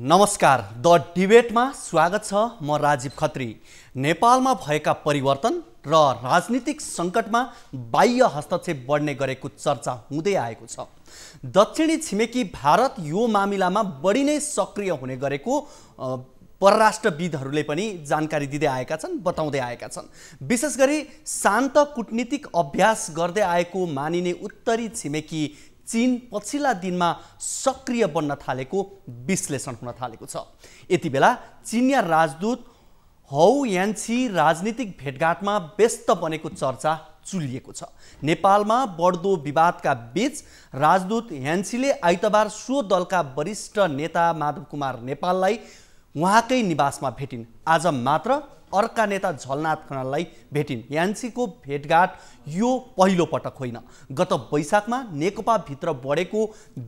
नमस्कार, द डिबेटमा स्वागत छ। म राजीव खत्री। नेपालमा भएका परिवर्तन र राजनीतिक सङ्कटमा बाह्य हस्तक्षेप बढ्ने गरेको चर्चा हुँदै आएको छ। दक्षिणी छिमेकी भारत यो मामिलामा बढी नै सक्रिय हुने गरेको परराष्ट्रविदहरूले पनि जानकारी दिँदै आएका छन्, बताउँदै आएका छन्। विशेष गरी शान्त कूटनीतिक अभ्यास गर्दै आएको मानिने उत्तरी छिमेकी चीन पछिल्ला दिनमा सक्रिय बन्न थालेको विश्लेषण हुन थालेको छ। यति बेला चीनिया राजदूत हौ यान्छी राजनीतिक भेटघाटमा व्यस्त बनेको चर्चा चुलिएको छ। नेपालमा बढ्दो विवादका बीच राजदूत यान्छीले आइतबार सो दलका वरिष्ठ नेता माधव कुमार नेपाललाई उहाँकै निवासमा भेटिन्। आज मात्र अर्का नेता झलनाथ खनाललाई भेटिन्। यान्छीको भेटघाट यो पहिलो पटक होइन। गत वैशाखमा नेकपा भित्र बढेको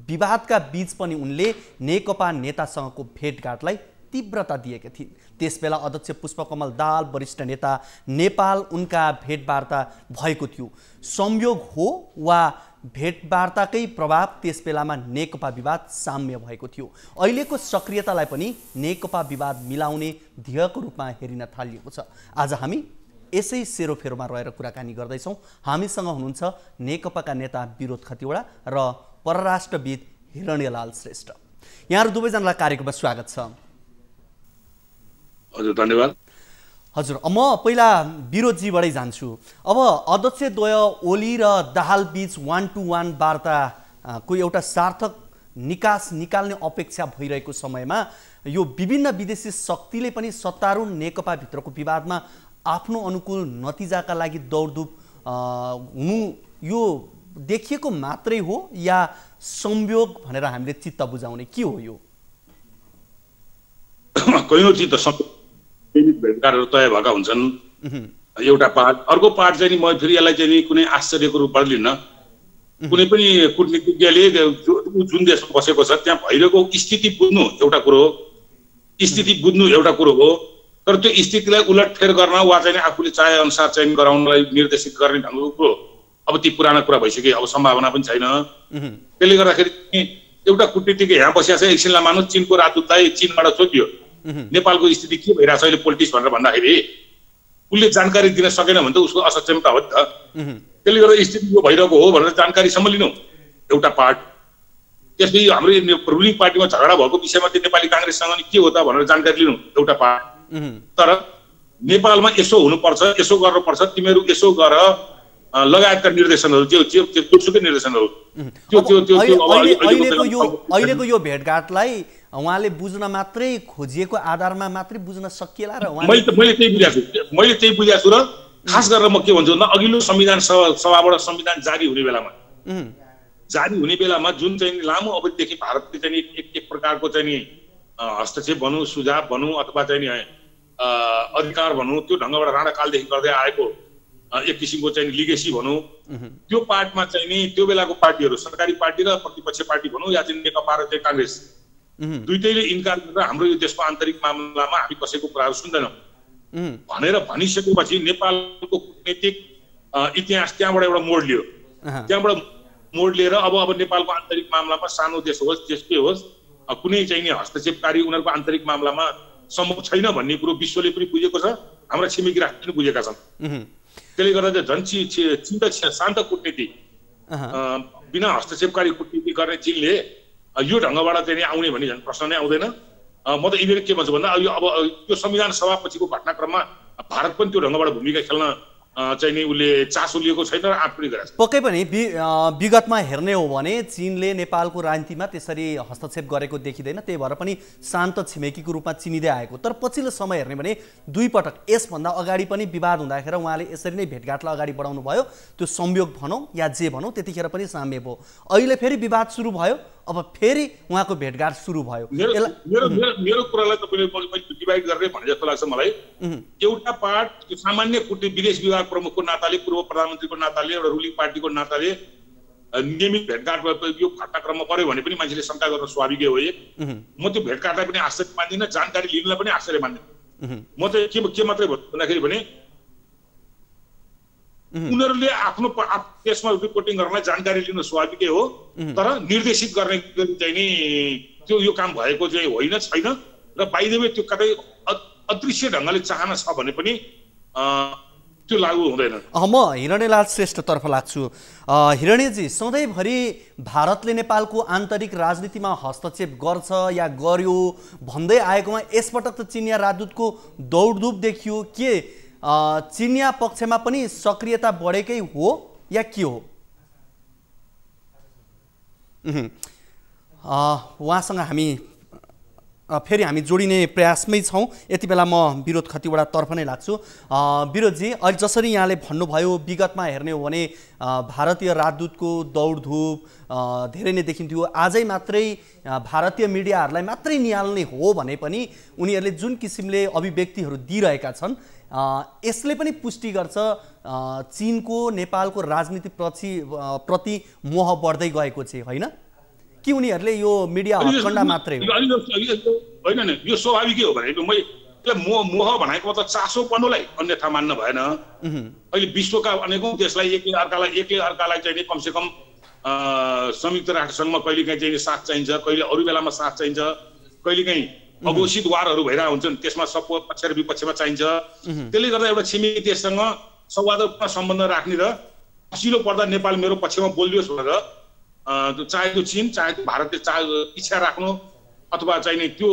विवादका बीच पनि उनले नेकपा नेतासँगको भेटघाटलाई तीव्रता दिएका थिइन्। त्यसबेला अध्यक्ष पुष्पकमल दाहाल वरिष्ठ नेता नेपाल उनका भेटवार्ता भएको थियो। संयोग हो वा भेटवार्ताकै प्रभाव त्यसबेलामा नेकपा विवाद साम्य भएको थियो। अहिलेको सक्रियतालाई पनि नेकपा विवाद मिलाउने ध्येयको रूपमा हेरिन थालिएको छ। आज हामी यसै सेरोफेरोमा रहेर कुराकानी गर्दैछौँ। हामीसँग हुनुहुन्छ नेकपाका नेता विरोध खतिवडा र परराष्ट्रविद हिरण्यलाल श्रेष्ठ। यहाँहरू दुवैजनालाई कार्यक्रममा स्वागत छ। हजुर, धन्यवाद। हजुर, म पहिला विरोधजीबाटै जान्छु। अब अध्यक्षद्वय ओली र दाहाल बीच 1-to-1 वार्ताको एउटा सार्थक निकास निकाल्ने अपेक्षा भइरहेको समयमा यो विभिन्न विदेशी शक्तिले पनि सत्तारूढ नेकपा भित्रको विवादमा आफ्नो अनुकूल नतिजाका लागि दौडधुप हुनु यो देखिएको मात्रै हो या संयोग भनेर हामीले चित्त बुझाउने के हो? यो कयौँचित भेटघाटहरू तय भएका हुन्छन्। एउटा पार्ट, अर्को पार्ट चाहिँ म फेरि यसलाई चाहिँ कुनै आश्चर्यको रूपमा लिन्न। कुनै पनि कूटनीतिज्ञले जुन देशमा बसेको छ त्यहाँ भइरहेको स्थिति बुझ्नु एउटा कुरो हो, स्थिति बुझ्नु एउटा कुरो हो, तर त्यो स्थितिलाई उलटफेर गर्न वा चाहिँ आफूले चाहे अनुसार चाहिँ गराउनलाई निर्देशित गर्ने ढङ्गको अब ती पुराना कुरा भइसके, अब सम्भावना पनि छैन। त्यसले गर्दाखेरि एउटा कूटनीतिज्ञ यहाँ बसिया चाहिँ एकछिनलाई मानौ चीनको राजदूतलाई चीनबाट सोधियो नेपालको स्थिति के भइरहेछ अहिले पोलिटिक्स भनेर भन्दाखेरि उसले जानकारी दिन सकेन भने त उसको असक्षमता हो नि त। त्यसले गर्दा स्थिति यो भइरहेको हो भनेर जानकारीसम्म लिनु एउटा पार्ट। त्यसपछि हाम्रो रुलिङ पार्टीमा झगडा भएको विषयमा चाहिँ नेपाली काङ्ग्रेससँग नि के हो त भनेर जानकारी लिनु एउटा पार्ट। तर नेपालमा यसो हुनुपर्छ, यसो गर्नुपर्छ, तिमीहरू यसो गर लगायतका निर्देशनहरू जोसुकै निर्देशनहरू अहिलेको यो भेटघाटलाई उहाँले बुझ्न मात्रै खोजिएको आधारमा मात्रै बुझ्न सकिएला र मैले त्यही बुझेको छु। र खास गरेर म के भन्छु भन्दा अघिल्लो संविधान सभाबाट संविधान जारी हुने बेलामा जुन चाहिँ लामो अवधिदेखि भारतले चाहिँ एक प्रकारको चाहिँ हस्तक्षेप भनौँ, सुझाव भनौँ अथवा चाहिँ अधिकार भनौँ, त्यो ढङ्गबाट राणाकालदेखि गर्दै आएको एक किसिमको चाहिँ लिगेसी भनौँ, त्यो पार्टमा चाहिँ नि त्यो बेलाको पार्टीहरू सरकारी पार्टी र प्रतिपक्ष पार्टी भनौँ या चाहिँ नेकपा र चाहिँ काङ्ग्रेस दुईटैले इन्कार गरेर हाम्रो यो देशको आन्तरिक मामलामा हामी कसैको कुराहरू सुन्दैनौँ भनेर भनिसकेपछि नेपालको कूटनीतिक इतिहास त्यहाँबाट एउटा मोड लियो। त्यहाँबाट मोड लिएर अब नेपालको आन्तरिक मामलामा सानो देश होस् जेसुकै होस् कुनै चाहिँ हस्तक्षेपकारी उनीहरूको आन्तरिक मामलामा सम्भव छैन भन्ने कुरो विश्वले पनि बुझेको छ, हाम्रा छिमेकी राष्ट्रले पनि बुझेका छन्। त्यसले गर्दा चाहिँ झन् शान्त कूटनीति बिना हस्तक्षेपकारी कूटनीति गर्ने चीनले यो ढङ्गबाट चाहिँ आउने भन्ने झन् प्रश्न नै आउँदैन। म त इभेन के भन्छु भन्दा अब यो संविधान सभापछिको घटनाक्रममा भारत पनि त्यो ढङ्गबाट भूमिका खेल्न चाहिँ नि उसले चासो लिएको छैन र आँट पनि गरेको छ। पक्कै पनि विगतमा हेर्ने हो भने चीनले नेपालको राजनीतिमा त्यसरी हस्तक्षेप गरेको देखिँदैन, त्यही भएर पनि शान्त छिमेकीको रूपमा चिनिँदै आएको। तर पछिल्लो समय हेर्ने भने दुई पटक यसभन्दा अगाडि पनि विवाद हुँदाखेरि उहाँले यसरी नै भेटघाटलाई अगाडि बढाउनु भयो। त्यो संयोग भनौँ या जे भनौँ त्यतिखेर पनि साम्य भयो। अहिले फेरि विवाद सुरु भयो, अब फेरि उहाँको भेटघाट सुरु भयो। मेरो कुरालाई तपाईँले डिभाइड गरेर भने जस्तो लाग्छ मलाई। एउटा पार्ट सामान्य विदेश विभाग प्रमुखको नाताले, पूर्व प्रधानमन्त्रीको नाताले, एउटा रुलिङ पार्टीको नाताले नियमित भेटघाट यो घटनाक्रममा पर्यो भने पनि मान्छेले शङ्का गर्न स्वाभाविकै हो। म त्यो भेटघाटलाई पनि आश्चर्य मान्दिनँ, जानकारी लिनलाई पनि आश्चर्य मान्दिनँ। म चाहिँ के मात्रै भन्दाखेरि भने उनीहरूले आफ्नो देशमा रिपोर्टिङ गर्नलाई जानकारी लिन स्वाभाविकै हो, तर निर्देशित गर्ने चाहिँ नि त्यो यो काम भएको चाहिँ होइन छैन र बाइदेवे त्यो कतै अदृश्य ढङ्गले चाहना छ भने पनि त्यो लागू हुँदैन। म हिरणेलाल श्रेष्ठतर्फ लाग्छु। हिरणेजी, सधैँभरि भारतले नेपालको आन्तरिक राजनीतिमा हस्तक्षेप गर्छ या गर्यो भन्दै आएकोमा यसपटक त चिनिया राजदूतको दौडधुप देखियो। के चिनिया पक्षमा पनि सक्रियता बढेकै हो या के हो? उहाँसँग हामी फेरि हामी जोडिने प्रयासमै छौँ। यति बेला म विरोध खतिवडातर्फ नै लाग्छु। विरोधजी, अहिले जसरी यहाँले भन्नुभयो विगतमा हेर्ने हो भने भारतीय राजदूतको दौडधुप धेरै नै देखिन्थ्यो। आजै मात्रै भारतीय मिडियाहरूलाई मात्रै निहाल्ने हो भने पनि उनीहरूले जुन किसिमले अभिव्यक्तिहरू दिइरहेका छन् यसले पनि पुष्टि गर्छ चीनको नेपालको राजनीति प्रति मोह बढ्दै गएको चाहिँ होइन कि उनीहरूले यो मिडिया हत्कण्डा मात्रै हो? होइन नि, यो स्वाभाविकै हो भने मोह भनेको त चासो पर्नुलाई अन्यथा मान्न भएन। अहिले विश्वका अनेकौं देशलाई एकले अर्कालाई चाहिँ कमसेकम संयुक्त राष्ट्रसङ्घमा कहिलेकाहीँ चाहिँ साथ चाहिन्छ, कहिले अरू बेलामा साथ चाहिन्छ, कहिलेकाहीँ अघोषित वारहरू भइरहेको हुन्छन् त्यसमा सब पक्ष र विपक्षमा चाहिन्छ। त्यसले गर्दा एउटा छिमेकी देशसँग सौहार्दपूर्ण सम्बन्ध राख्ने र असिलो पर्दा नेपाल मेरो पक्षमा बोलियोस् भनेर चाहे त्यो चीन चाहे त्यो भारतले इच्छा राख्नु अथवा चाहिँ त्यो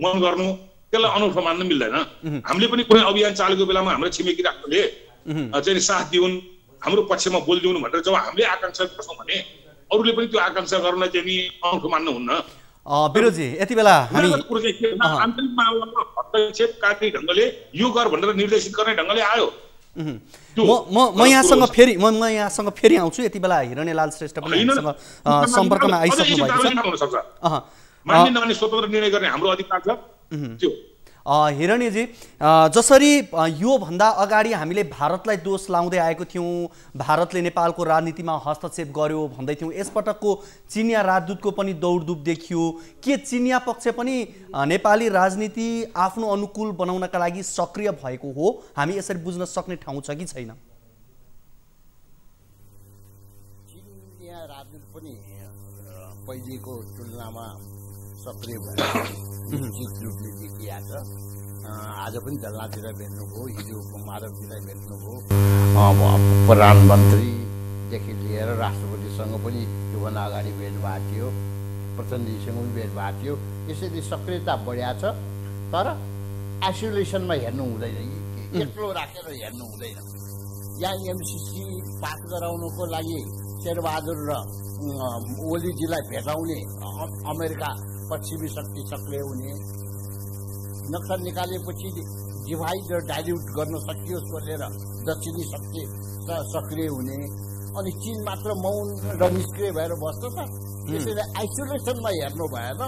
मन गर्नु त्यसलाई अनौठो मान्न मिल्दैन। हामीले पनि कुनै अभियान चालेको बेलामा हाम्रो छिमेकी राष्ट्रले चाहिँ साथ दिउन्, हाम्रो पक्षमा बोलिदिउन् भनेर जब हामीले आकांक्षा गर्छौँ भने अरूले पनि त्यो आकांक्षा गर्न चाहिँ अनौठो मान्नु हुन्न। विरोधजी, यति बेला हामी आन्तरिक मामलामा हस्तक्षेपकारी ढङ्गले यो गर भनेर निर्देशित गर्ने ढङ्गले आयो। म यहाँसँग फेरि आउँछु। यति बेला हिरणेलाल श्रेष्ठ पनि हामीसँग सम्पर्कमा आइसक्नु भएको छ। मान्ने नमान्ने स्वतन्त्र निर्णय गर्ने हाम्रो अधिकार छ त्यो। हिरणीजी, जसरी योभन्दा अगाडि हामीले भारतलाई दोष लाउँदै आएको थियौँ, भारतले नेपालको राजनीतिमा हस्तक्षेप गर्यो भन्दै थियौँ, यसपटकको चिनिया राजदूतको पनि दौडधुप देखियो। के चिनिया पक्ष पनि नेपाली राजनीति आफ्नो अनुकूल बनाउनका लागि सक्रिय भएको हो? हामी यसरी बुझ्न सक्ने ठाउँ छ कि छैन? चिनिया राजदूत पनि पहिलेको तुलनामा सक्रिय भएर निश्चित रूपले देखिया छ। आज पनि जल्लातिर भेट्नुभयो, हिजो माधवजीलाई भेट्नुभयो, प्रधानमन्त्रीदेखि लिएर राष्ट्रपतिसँग पनि योभन्दा अगाडि भेट भएको थियो, प्रचण्डजीसँग पनि भेट भएको थियो। यसरी सक्रियता बढिया छ। तर आइसोलेसनमा हेर्नु हुँदैन, एक्लो राखेर हेर्नु हुँदैन। यहाँ एमसिसी पास गराउनुको लागि शेरबहादुर र ओलीजीलाई भेटाउने अमेरिका पश्चिमी शक्ति सक्रिय हुने, नक्सा निकालेपछि डिभाइड र डाइल्युट गर्न सकियोस् भनेर दक्षिणी शक्ति सक्रिय हुने, अनि चीन मात्र मौन र निष्क्रिय भएर बस्छ। त्यसैले आइसोलेसनमा हेर्नु भएन,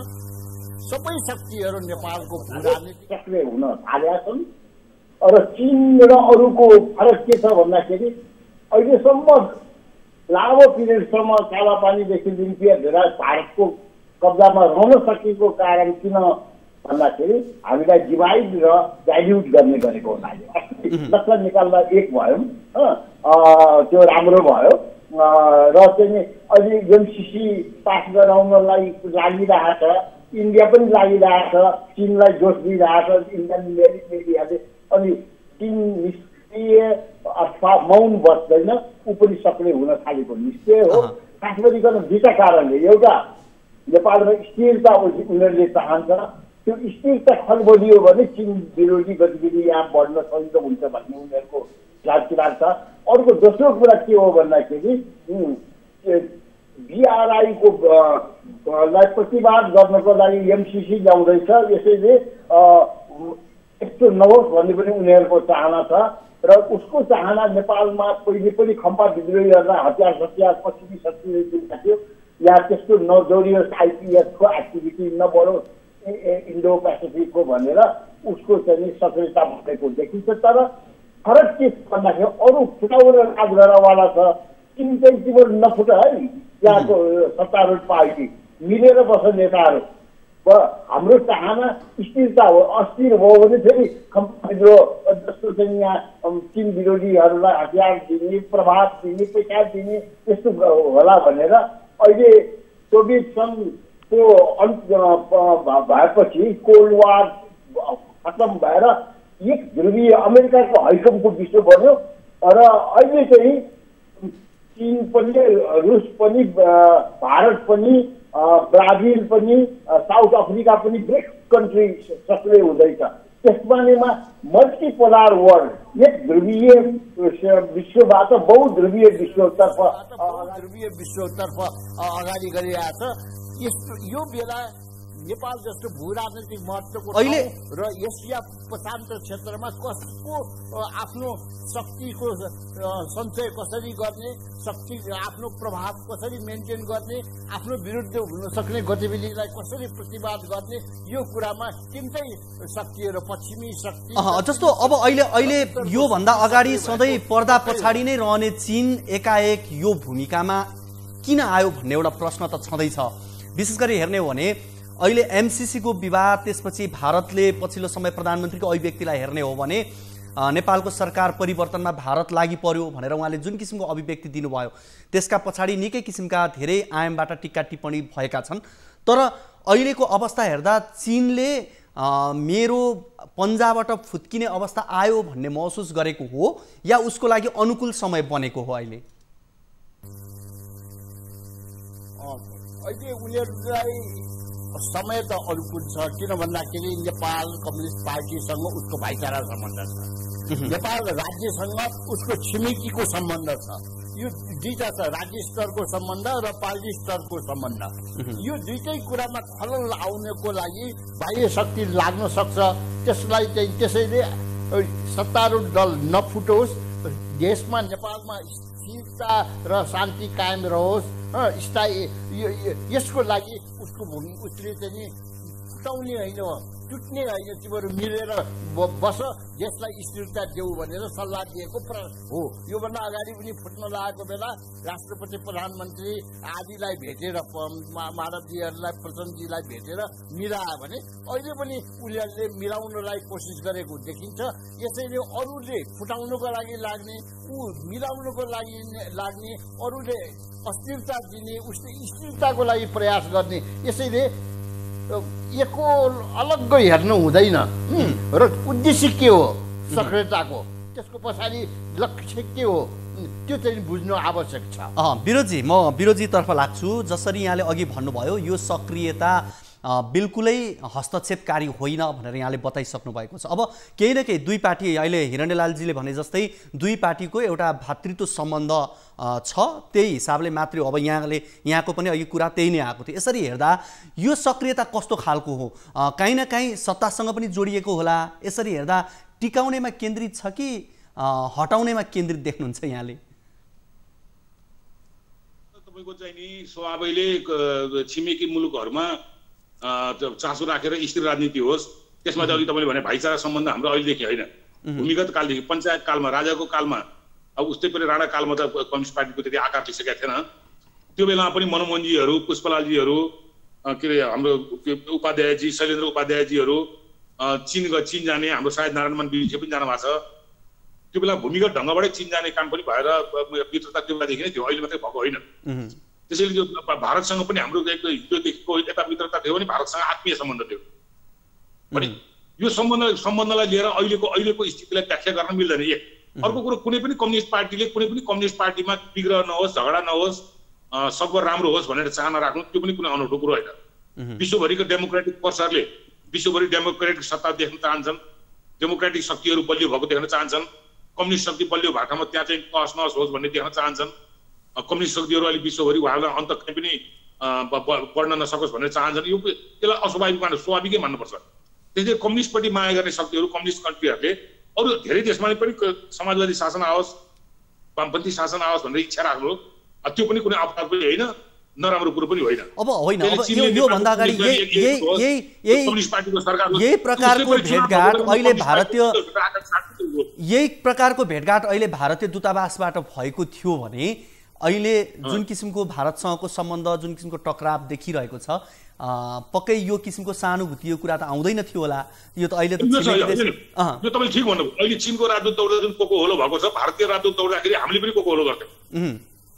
सबै शक्तिहरू नेपालको राजनीति सक्रिय हुन थालेका छन्। र चीन र अरूको फरक के छ भन्दाखेरि अहिलेसम्म लामो पिरियडसम्म कालापानीदेखि लिम्पिया धेरै भारतको कब्जामा रहन सकेको कारण किन भन्दाखेरि हामीलाई डिभाइड र डाइल्युट गर्ने गरेको हुनाले लक्ष्य निकाल्दा एक भयो, त्यो राम्रो भयो। र चाहिँ अहिले एमसिसी पास गराउनलाई लागिरहेको छ, इन्डिया पनि लागिरहेको छ, चीनलाई जोस दिइरहेको छ इन्डियन मिडियाले। अनि चीन निष्क्रिय अथवा मौन बस्दैन, ऊ पनि सक्रिय हुन थालेको निश्चय हो। खास गरिकन दुईटा कारणले, एउटा नेपालमा स्थिरता उनीहरूले चाहन्छ, त्यो स्थिरता खलबलियो भने चीन विरोधी गतिविधि यहाँ बढ्न सजिलो हुन्छ भन्ने उनीहरूको विचार छ। अर्को दोस्रो कुरा के हो भन्दाखेरि बिआरआईको प्रतिवाद गर्नको लागि एमसिसी ल्याउँदैछ, यसैले यस्तो नहोस् भन्ने पनि उनीहरूको चाहना छ। र उसको चाहना नेपालमा पहिले पनि खम्पा विद्रोहीहरूलाई हतियार पश्चिमी शक्तिले दिएका थियो, यहाँ त्यस्तो नजोडियोस्, आइपिएसको एक्टिभिटी नबढोस् इन्डो पेसिफिकको भनेर उसको चाहिँ सक्रियता बढेको देखिन्छ। तर फरक के भन्दाखेरि अरू फुटाउन राज गर्नवाला छ, चीन चाहिँ केवल नफुट है, यहाँको सत्तारूढ पार्टी मिलेर बस्ने नेताहरू। हाम्रो चाहना स्थिरता हो, अस्थिर भयो भने फेरि खम्पा विद्रोह जस्तो चाहिँ यहाँ चीन विरोधीहरूलाई हतियार दिने, प्रभाव दिने, पैसा दिने, त्यस्तो होला भनेर अहिले सोभियत सङ्घ त्यो अन्त भएपछि कोल्ड वार खत्म भएर एक ध्रुवीय अमेरिकाको हैकमको विश्व बन्यो र अहिले चाहिँ चीन पनि रुस पनि भारत पनि ब्राजिल पनि साउथ अफ्रिका पनि ब्रिक्स कन्ट्री सक्रिय हुँदैछ। त्यसमानेमा मल्टिपोलार वर्ल्ड एक ध्रुवीय विश्वबाट बहुध्रुवीय विश्वतर्फ अगाडि गइरहेछ। यो बेला नेपाल जस्तो भू राजनीतिक महत्त्वको र एसिया प्रशान्त क्षेत्रमा कसको आफ्नो शक्तिको सञ्चय कसरी गर्ने, शक्ति आफ्नो प्रभाव कसरी मेन्टेन गर्ने, आफ्नो विरुद्ध हुन सक्ने गतिविधिलाई कसरी प्रतिवाद गर्ने, यो कुरामा तिनटै शक्तिहरू पश्चिमी शक्ति जस्तो अब अहिले योभन्दा अगाडि सधैँ पर्दा पछाडि नै रहने चीन एकाएक यो भूमिकामा किन आयो भन्ने एउटा प्रश्न त छँदैछ। विशेष गरी हेर्ने हो भने अहिले एमसीसी को विवाद, त्यसपछि भारतले पछिल्लो समय प्रधानमन्त्रीको अभिव्यक्तिलाई हेर्ने हो भने नेपालको सरकार परिवर्तनमा भारत लागि पर्यो भनेर उहाँले जुन किसिमको अभिव्यक्ति दिनुभयो त्यसका पछाडि निकै किसिमका धेरै आयामबाट टिक्का टिप्पणी भएका छन्। तर अहिलेको अवस्था हेर्दा चीनले मेरो पन्जाबाट फुत्किने अवस्था आयो भन्ने महसुस गरेको हो या उसको लागि अनुकूल समय बनेको हो? अहिले उनीहरूलाई समय त अनुकूल छ, किन भन्दाखेरि नेपाल कम्युनिस्ट पार्टीसँग उसको भाइचारा सम्बन्ध छ, नेपाल राज्यसँग उसको छिमेकीको सम्बन्ध छ। यो दुईटा छ, राज्य स्तरको सम्बन्ध र पार्टी स्तरको सम्बन्ध। यो दुईटै कुरामा खलल आउनको लागि बाह्य शक्ति लाग्न सक्छ। त्यसलाई चाहिँ त्यसैले सत्तारूढ दल नफुटोस्, देशमा नेपालमा स्थिरता र शान्ति कायम रहोस्, यसको लागि उसको भूमि उसले चाहिँ फुटाउने होइन, टुट्ने होइन, तिमीहरू मिलेर बस, देशलाई स्थिरता देऊ भनेर सल्लाह दिएको हो। योभन्दा अगाडि पनि फुट्न लागेको बेला राष्ट्रपति प्रधानमन्त्री आदिलाई भेटेर, माधवजीहरूलाई प्रचण्डजीलाई भेटेर मिलायो भने अहिले पनि उनीहरूले मिलाउनलाई कोसिस गरेको देखिन्छ। यसैले अरूले फुटाउनको लागि लाग्ने, मिलाउनको लागि लाग्ने, अरूले अस्थिरता दिने, उसले स्थिरताको लागि प्रयास गर्ने। यसैले एको अलग्गै हेर्नु हुँदैन र उद्देश्य के हो सक्रियताको, त्यसको पछाडि लक्ष्य के हो त्यो चाहिँ बुझ्नु आवश्यक छ। विरोधजी, म विरोधजीतर्फ लाग्छु। जसरी यहाँले अघि भन्नुभयो यो सक्रियता बिल्कुलै हस्तक्षेपकारी होइन भनेर यहाँले बताइसक्नु भएको छ। अब केही न केही दुई पार्टी, अहिले हिरण्यलालजीले भने जस्तै दुई पार्टीको एउटा भातृत्व सम्बन्ध छ, त्यही हिसाबले मात्रै अब यहाँको पनि अघि कुरा त्यही नै आएको थियो। यसरी हेर्दा यो सक्रियता कस्तो खालको हो? काहीँ न काहीँ सत्तासँग पनि जोडिएको होला? यसरी हेर्दा टिकाउनेमा केन्द्रित छ कि हटाउनेमा केन्द्रित देख्नुहुन्छ यहाँले? तपाईँको चाहिँ नि स्वभावैले छिमेकी मुलुकहरूमा चासो राखेर स्थिर राजनीति होस्, त्यसमा चाहिँ अघि तपाईँले भने भाइचारा सम्बन्ध हाम्रो अहिलेदेखि होइन, भूमिगत कालदेखि पञ्चायत कालमा, राजाको कालमा, अब उस्तै पनि राणा कालमा त कम्युनिस्ट पार्टीको त्यति आकार लिइसकेका थिएन। त्यो बेलामा पनि मनमोहनजीहरू, पुष्पलालजीहरू, के अरे हाम्रो उपाध्यायजी, शैलेन्द्र उपाध्यायजीहरू चीन जाने, हाम्रो सायद नारायणमान विजय पनि जानु भएको छ। त्यो बेला भूमिगत ढङ्गबाटै चीन जाने काम पनि भएर मित्रता त्यो बेलादेखि नै थियो, अहिले मात्रै भएको होइन। त्यसैले यो भारतसँग पनि हाम्रो हिजोदेखिको यता मित्रता थियो भने भारतसँग आत्मीय सम्बन्ध थियो भने यो सम्बन्धलाई लिएर अहिलेको स्थितिलाई व्याख्या गर्न मिल्दैन। एक अर्को कुरो, कुनै पनि कम्युनिस्ट पार्टीमा विग्रह नहोस्, झगडा नहोस्, सकभर राम्रो होस् भनेर चाहना राख्नु त्यो पनि कुनै अनौठो कुरो होइन। विश्वभरिको डेमोक्रेटिक फोर्सहरूले विश्वभरि डेमोक्रेटिक सत्ता देख्न चाहन्छन्, डेमोक्रेटिक शक्तिहरू बलियो भएको देख्न चाहन्छन्, कम्युनिस्ट शक्ति बलियो भएको ठाउँमा त्यहाँ चाहिँ तहस नहस होस् भन्ने देख्न चाहन्छन्। कम्युनिस्ट शक्तिहरू अहिले विश्वभरि उहाँहरूलाई अन्त कहीँ पनि बढ्न नसकोस् भनेर चाहन्छन्। यो त्यसलाई अस्वाभाविक मान्नु, स्वाभाविकै मान्नुपर्छ। त्यसैले कम्युनिस्टपट्टि माया गर्ने शक्तिहरू, कम्युनिस्ट कन्ट्रीहरूले अरू धेरै देशमा पनि समाजवादी शासन आओस्, वामपन्थी शासन आओस् भनेर इच्छा राख्नु, त्यो पनि कुनै अपराध पनि होइन, नराम्रो कुरो पनि होइन। अब होइन, यो भन्दा अगाडि यही प्रकारको भेटघाट अहिले भारतीय दूतावासबाट भएको थियो भने अहिले जुन किसिमको भारतसँगको सम्बन्ध, जुन किसिमको टकराव देखिरहेको छ, पक्कै यो किसिमको सहानुभूति यो कुरा त आउँदैन थियो होला। यो त अहिले त यो तपाईले ठीक भन्नुभयो। अहिले चीनको राजदूत दौडदा जुन कोको होलो भएको छ, भारतीय राजदूत दौड्दाखेरि हामीले पनि कोको होलो गर्थ्यौँ।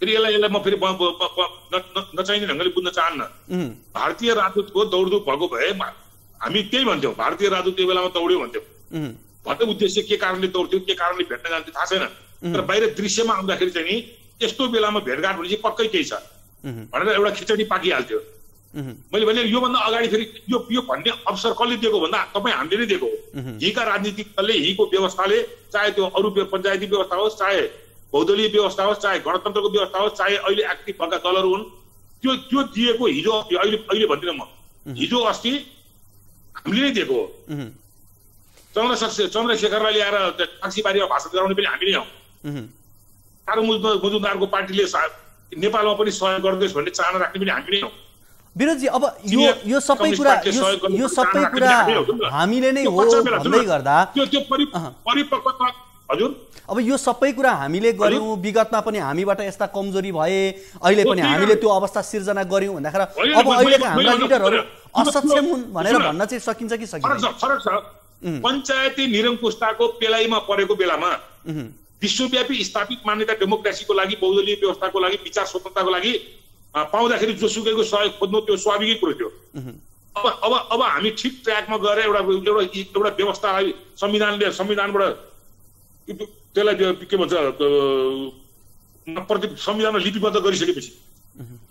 फेरि यसलाई म फेरि नचाहिने ढङ्गले बुझ्न चाहन्न। भारतीय राजदूतको दौडधुप भएको भए हामी त्यही भन्थ्यौँ, भारतीय राजदूत त्यो बेलामा दौड्यो भन्थ्यौँ। भन्ने उद्देश्य के कारणले दौड्थ्यो, के कारणले भेट्न जान्थ्यो थाहा छैन, तर बाहिर दृश्यमा आउँदाखेरि चाहिँ नि यस्तो बेलामा भेटघाट भनेपछि पक्कै केही छ भनेर एउटा खिचडी पाकिहाल्थ्यो। मैले भने योभन्दा अगाडि फेरि यो भन्ने अवसर कसले दिएको भन्दा तपाईँ हामीले नै दिएको हो। हिका राजनीतिक दलले, हिको व्यवस्थाले, चाहे त्यो अरू पञ्चायती व्यवस्था होस्, चाहे बहुदलीय व्यवस्था होस्, चाहे गणतन्त्रको व्यवस्था होस्, चाहे अहिले एक्टिभ भएका दलहरू हुन्, त्यो दिएको हिजो अहिले भन्दिनँ म, हिजो अस्ति हामीले नै दिएको हो। चन्द्रशेखरलाई ल्याएर टाक्सीबारीमा भाषण गराउने पनि हामी नै हौँ। तारो मजुमदारको पार्टीले नेपालमा पनि सहयोग गर्दैछ भन्ने चाहना राख्ने पनि हामी नै हौँ। विनोदजी, अब यो सबै कुरा हामीले नै हो भन्दै गर्दा त्यो परिपक्वता हजुर, अब यो सबै कुरा हामीले गर्यौँ, विगतमा पनि हामीबाट यस्ता कमजोरी भए, अहिले पनि हामीले त्यो अवस्था सिर्जना गर्यौँ भन्दाखेरि अब अहिलेका हाम्रा लिडरहरू असक्षम हुन् भनेर भन्न चाहिँ सकिन्छ कि सकिँदैन? फरक छ। पञ्चायती निरङ्कुशताको पेलाइमा परेको बेलामा विश्वव्यापी स्थापित मान्यता डेमोक्रेसीको लागि, बहुदलीय व्यवस्थाको लागि, विचार स्वतन्त्रताको लागि पाउँदाखेरि जोसुकैको सहयोग खोज्नु त्यो स्वाभाविकै कुरो थियो। अब हामी ठिक ट्र्याकमा गएर एउटा व्यवस्थालाई संविधानबाट त्यसलाई के भन्छ संविधानमा लिपिबद्ध गरिसकेपछि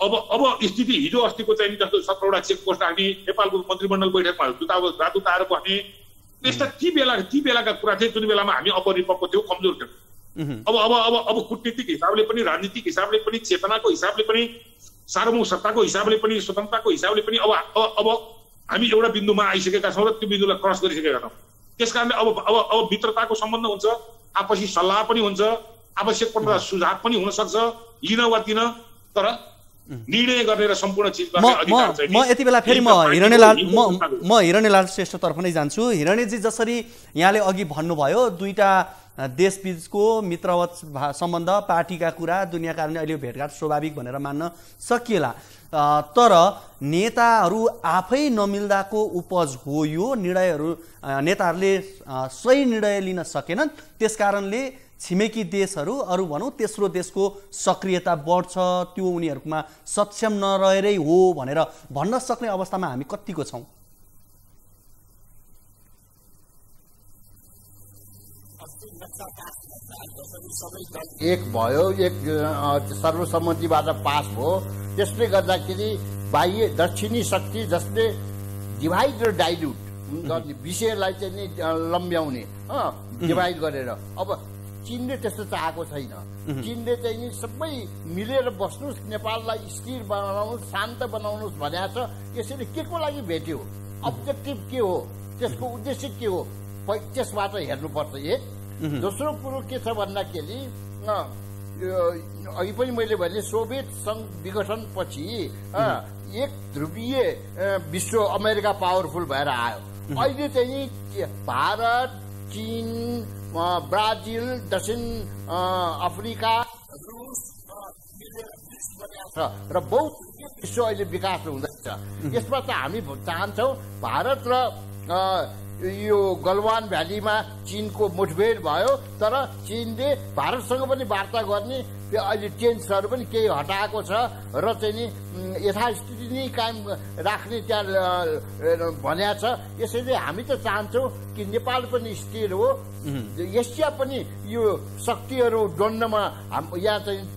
अब स्थिति हिजो अस्तिको चाहिँ जस्तो 17वटा चेकपोस्ट हामी नेपालको मन्त्रीमण्डल बैठकमा राजदूत आएर बस्ने त्यस्ता ती बेलाका कुरा थिए जुन बेलामा हामी अपरिपक्व थियौँ, कमजोर थियौँ। अब कूटनीतिक हिसाबले पनि, राजनीतिक हिसाबले पनि, चेतनाको हिसाबले पनि, सार्वभौम सत्ताको हिसाबले पनि, स्वतन्त्रताको हिसाबले पनि अब हामी एउटा बिन्दुमा आइसकेका छौँ र त्यो बिन्दुलाई क्रस गरिसकेका छौँ। त्यसकारणले अब मित्रताको सम्बन्ध हुन्छ, आपसी सल्लाह पनि हुन्छ, आवश्यक पर्दा सुझाव पनि हुन सक्छ, लिन वा दिन, तर निर्णय गर्ने र सम्पूर्ण चिज गर्ने अधिकार चाहिँ म यति बेला फेरि म हिरणेलाल श्रेष्ठतर्फ नै जान्छु। हिरणेजी, जसरी यहाँले अघि भन्नुभयो दुईटा देशबीचको मित्रवत सम्बन्ध, पार्टीका कुरा, दुनियाँका कारणले अहिले भेटघाट स्वाभाविक भनेर मान्न सकिएला, तर नेताहरू आफै नमिल्दाको उपज हो यो। नेताहरूले सही निर्णय लिन सकेनन्, त्यसकारणले छिमेकी देशहरू, अरू भनौँ तेस्रो देशको सक्रियता बढ्छ, त्यो उनीहरूमा सक्षम नरहेरै हो भनेर भन्न सक्ने अवस्थामा हामी कतिको छौँ? एक भयो, एक सर्वसम्मतिबाट पास भयो। त्यसले गर्दाखेरि बाह्य दक्षिणी शक्ति जसले डिभाइड र डाइल्युट गर्ने विषयलाई चाहिँ नि लम्ब्याउने, डिभाइड गरेर, अब चीनले त्यस्तो चाहेको छैन। चीनले चाहिँ नि सबै मिलेर बस्नुहोस्, नेपाललाई स्थिर बनाउनुहोस्, शान्त बनाउनुहोस् भनेको छ। यसरी के को लागि भेट्यो, अब्जेक्टिभ के हो, त्यसको उद्देश्य के हो, त्यसबाट हेर्नुपर्छ। एक दोस्रो कुरो के छ भन्दाखेरि अघि पनि मैले भने सोभियत सङ्घ विघटनपछि एक ध्रुवीय विश्व अमेरिका पावरफुल भएर आयो। अहिले चाहिँ भारत, चीन, ब्राजिल, दक्षिण अफ्रिका, रुस र बहुत विश्व अहिले विकास हुँदैछ। यसमा त हामी चाहन्छौँ भारत र यो गलवान भ्यालीमा चीनको मुठभेड भयो, तर चीनले भारतसँग पनि वार्ता गर्ने अहिले टेन्सहरू पनि केही हटाएको छ र चाहिँ नि यथास्थिति नै कायम राख्ने त्यहाँ भनेको छ। यसैले हामी त चाहन्छौँ कि नेपाल पनि स्थिर हो, एसिया पनि यो शक्तिहरू द्वन्द्वमा यहाँ चाहिँ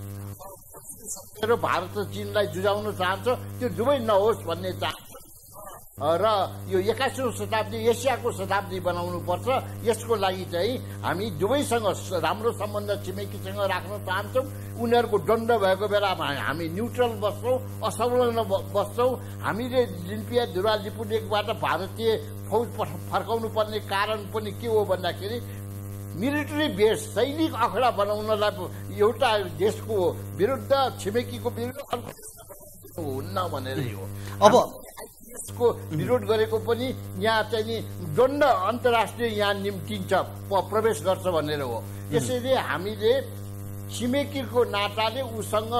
भारत र चीनलाई जुझाउन चाहन्छ, त्यो दुवै नहोस् भन्ने चाहन्छ र यो 21औं शताब्दी एसियाको शताब्दी बनाउनु पर्छ। यसको लागि चाहिँ हामी दुवैसँग राम्रो सम्बन्ध छिमेकीसँग राख्न चाहन्छौँ। उनीहरूको द्वन्द्व भएको बेलामा हामी न्युट्रल बस्छौँ, असंलग्न बस्छौँ। हामीले लिम्पिया लिपुलेखबाट भारतीय फौज फर्काउनु पर्ने कारण पनि के हो भन्दाखेरि मिलिटरी बेस, सैनिक अखडा बनाउनलाई एउटा देशको विरुद्ध, छिमेकीको विरुद्ध हुन्न भनेरै हो। अब को विरोध गरेको पनि यहाँ चाहिँ नि द्वन्द अन्तर्राष्ट्रिय यहाँ निम्तिन्छ, प्रवेश गर्छ भनेर हो। यसैले हामीले छिमेकीको नाताले उसँग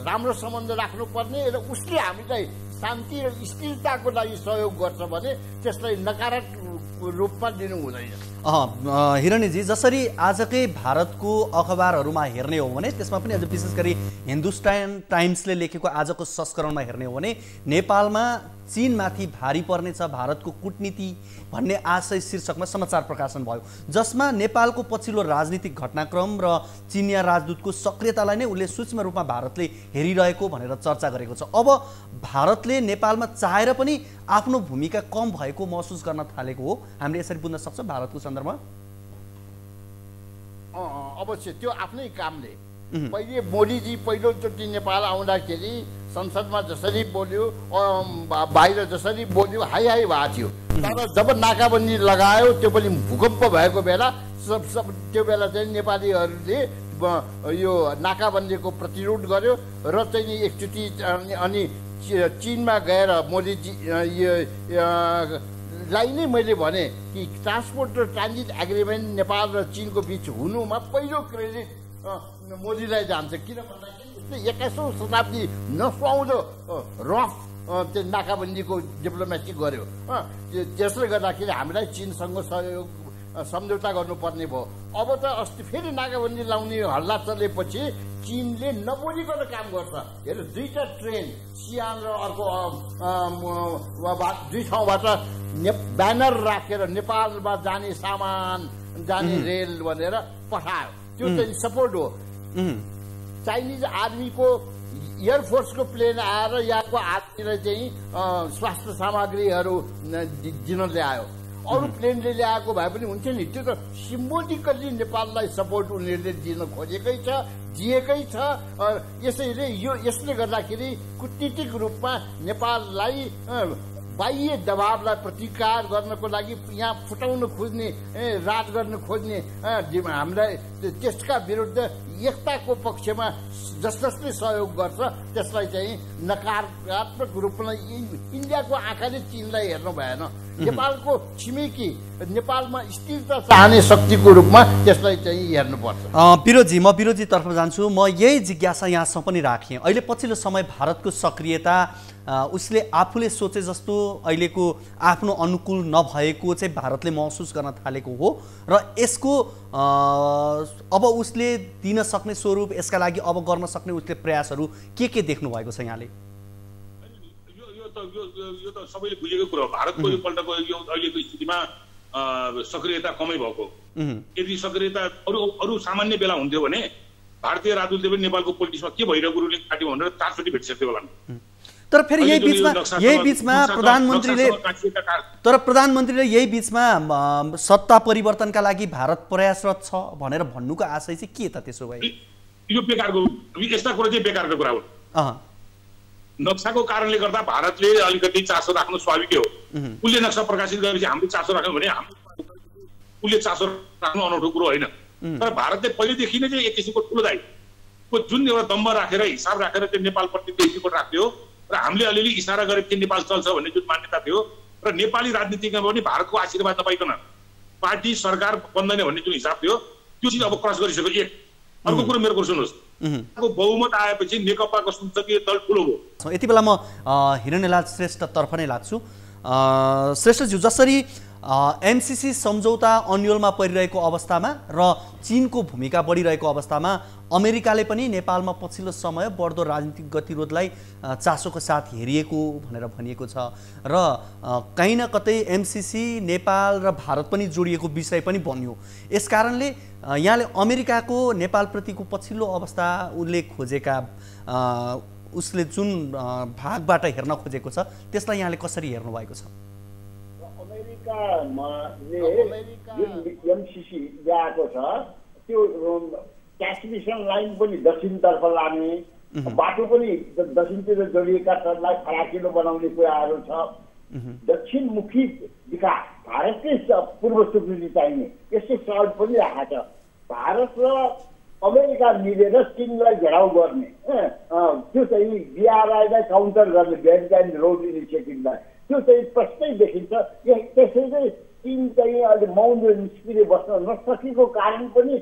राम्रो सम्बन्ध राख्नुपर्ने र उसले हामीलाई शान्ति र स्थिरताको लागि सहयोग गर्छ भने त्यसलाई नकारात्मक रूपमा लिनु हुँदैन। हिरणीजी, जसरी आजकै भारतको अखबारहरूमा हेर्ने हो भने त्यसमा पनि अझ विशेष गरी हिन्दुस्तान टाइम्सले लेखेको आजको संस्करणमा हेर्ने हो भने नेपालमा चीनमाथि भारी पर्नेछ भारतको कूटनीति भन्ने आशय शीर्षकमा समाचार प्रकाशन भयो, जसमा नेपालको पछिल्लो राजनीतिक घटनाक्रम र चिनिया राजदूतको सक्रियतालाई नै उसले सूक्ष्म रूपमा भारतले हेरिरहेको भनेर चर्चा गरेको छ। अब भारतले नेपालमा चाहेर पनि आफ्नो भूमिका कम भएको महसुस गर्न थालेको हो, हामीले यसरी बुझ्न सक्छौँ भारतको सन्दर्भमा? अवश्य त्यो आफ्नै कामले। पहिले मोदीजी पहिलोचोटि नेपाल आउँदाखेरि संसदमा जसरी बोल्यो, बाहिर जसरी बोल्यो, हाई हाई भएको थियो। तर जब नाकाबन्दी लगायो, त्यो पनि भूकम्प भएको बेला, त्यो बेला चाहिँ नेपालीहरूले यो नाकाबन्दीको प्रतिरोध गर्यो र चाहिँ एकचोटि अनि चीनमा गएर मोदीजी लाई नै मैले भने कि ट्रान्सपोर्ट र ट्रान्जिट एग्रिमेन्ट नेपाल र चीनको बिच हुनुमा पहिलो क्रेडिट मोदीलाई जान्छ। किन भन्दाखेरि 21औं शताब्दी नसुहाउँदो रफ त्यो नाकाबन्दीको डिप्लोमेसी गर्यो। त्यसले गर्दाखेरि हामीलाई चीनसँग सहयोग सम्झौता गर्नुपर्ने भयो। अब त अस्ति फेरि नाकाबन्दी लाउने हल्ला चलेपछि चीनले नबोलिकन काम गर्छ। हेर, 2टा ट्रेन सियान र अर्को 2 ठाउँबाट ब्यानर राखेर नेपालमा जाने सामान जाने रेल भनेर पठायो। त्यो चाहिँ सपोर्ट हो। चाइनिज आर्मीको एयरफोर्सको प्लेन आएर यहाँको आर्मीलाई चाहिँ स्वास्थ्य सामग्रीहरू दिन ल्यायो। अरू प्लेनले ल्याएको भए पनि हुन्थ्यो नि। त्यो त सिम्बोलिकल्ली नेपाललाई सपोर्ट उनीहरूले दिन खोजेकै छ, दिएकै छ। यसैले यसले गर्दाखेरि कूटनीतिक रूपमा नेपाललाई बाह्य दबावलाई प्रतिकार गर्नको लागि यहाँ फुटाउन खोज्ने, राज गर्न खोज्ने हामीलाई त्यसका विरुद्ध एकताको पक्षमा जसले सहयोग गर्छ त्यसलाई चाहिँ नकारात्मक रूपमा इन्डियाको आँखाले चीनलाई हेर्नु भएन। नेपालको छिमेकी, नेपालमा स्थिरता चाहने शक्तिको रूपमा त्यसलाई चाहिँ हेर्नुपर्छ। पिरोजी, म पिरोजीतर्फ जान्छु। म यही जिज्ञासा यहाँसम्म पनि राखेँ। अहिले पछिल्लो समय भारतको सक्रियता उसले आफूले सोचे जस्तो अहिलेको आफ्नो अनुकूल नभएको चाहिँ भारतले महसुस गर्न थालेको हो र यसको अब उसले दिन सक्ने स्वरूप, यसका लागि अब गर्न सक्ने उसले प्रयासहरू के देख्नु भएको छ यहाँले? यो त सबैले बुझेको कुरा हो। भारतको यो पल्टको यो अहिलेको स्थितिमा सक्रियता कमै भएको। यदि सक्रियता अरू सामान्य बेला हुन्थ्यो भने भारतीय राजदूतले पनि नेपालको पोलिटिक्समा के भइरहेको रुलिङ पार्टी भनेर 4 चोटि भेटिसक्यो होला। तर फेरि यही बीचमा प्रधानमन्त्रीले यही बीचमा सत्ता परिवर्तनका लागि भारत प्रयासरत छ भनेर भन्नुको आशय चाहिँ के त? त्यसो भए यो बेकारको, यस्ता कुरा चाहिँ बेकारको कुरा हो। नक्साको कारणले गर्दा भारतले अलिकति चासो राख्नु स्वाभाविक हो। उसले नक्सा प्रकाशित गरेपछि हामीले चासो राख्यौँ भने उसले चासो राख्नु अनौठो कुरो होइन। तर भारतले पहिलेदेखि नै चाहिँ एक किसिमको ठुलो दायित्व जुन एउटा दम्ब राखेर हिसाब राखेर त्यो नेपालप्रति दृष्टिकोण राख्थ्यो र हामीले अलिअलि इसारा गरेपछि नेपाल चल्छ भन्ने जुन मान्यता थियो र नेपाली राजनीतिमा पनि भारतको आशीर्वाद नपाइकन पार्टी सरकार बन्दैन भन्ने जुन हिसाब थियो त्यो चाहिँ अब क्रस गरिसक्यो। एक अर्को कुरो मेरो कुरा सुन्नुहोस्, बहुमत आएपछि नेकपाको संसदीय दल ठुलो भयो। यति बेला म हिरणीलाल श्रेष्ठतर्फ नै लाग्छु। श्रेष्ठज्यू, जसरी एमसीसी सम्झौता अन्यलमा परिरहेको अवस्थामा र चीनको भूमिका बढिरहेको अवस्थामा अमेरिकाले पनि नेपालमा पछिल्लो समय बढ्दो राजनीतिक गतिरोधलाई चासोको साथ हेरिएको भनेर भनिएको छ र कहीँ न कतै एमसीसी नेपाल र भारत पनि जोडिएको विषय पनि बन्यो। यसकारणले यहाँले अमेरिकाको नेपालप्रतिको पछिल्लो अवस्था उसले जुन भागबाट हेर्न खोजेको छ त्यसलाई यहाँले कसरी हेर्नु भएको छ? जुन एमसीसी ल्याएको छ त्यो ट्रान्समिसन लाइन पनि दक्षिणतर्फ लाने, बाटो पनि दक्षिणतिर जोडिएका शहरलाई फराकिलो बनाउने कुराहरू छ। दक्षिणमुखी विकास भारतकै पूर्व स्वीकृति चाहिने यस्तो सहर पनि राखेको छ। भारत र अमेरिका मिलेर चीनलाई घेराउ गर्ने, त्यो चाहिँ बीआरआईलाई काउन्टर गर्ने, बेल्ट एन्ड रोड इनिसिएटिभलाई, त्यो चाहिँ प्रष्टै देखिन्छ। त्यसैले चीन चाहिँ अहिले मौन निष्क्रिय बस्न नसकेको कारण पनि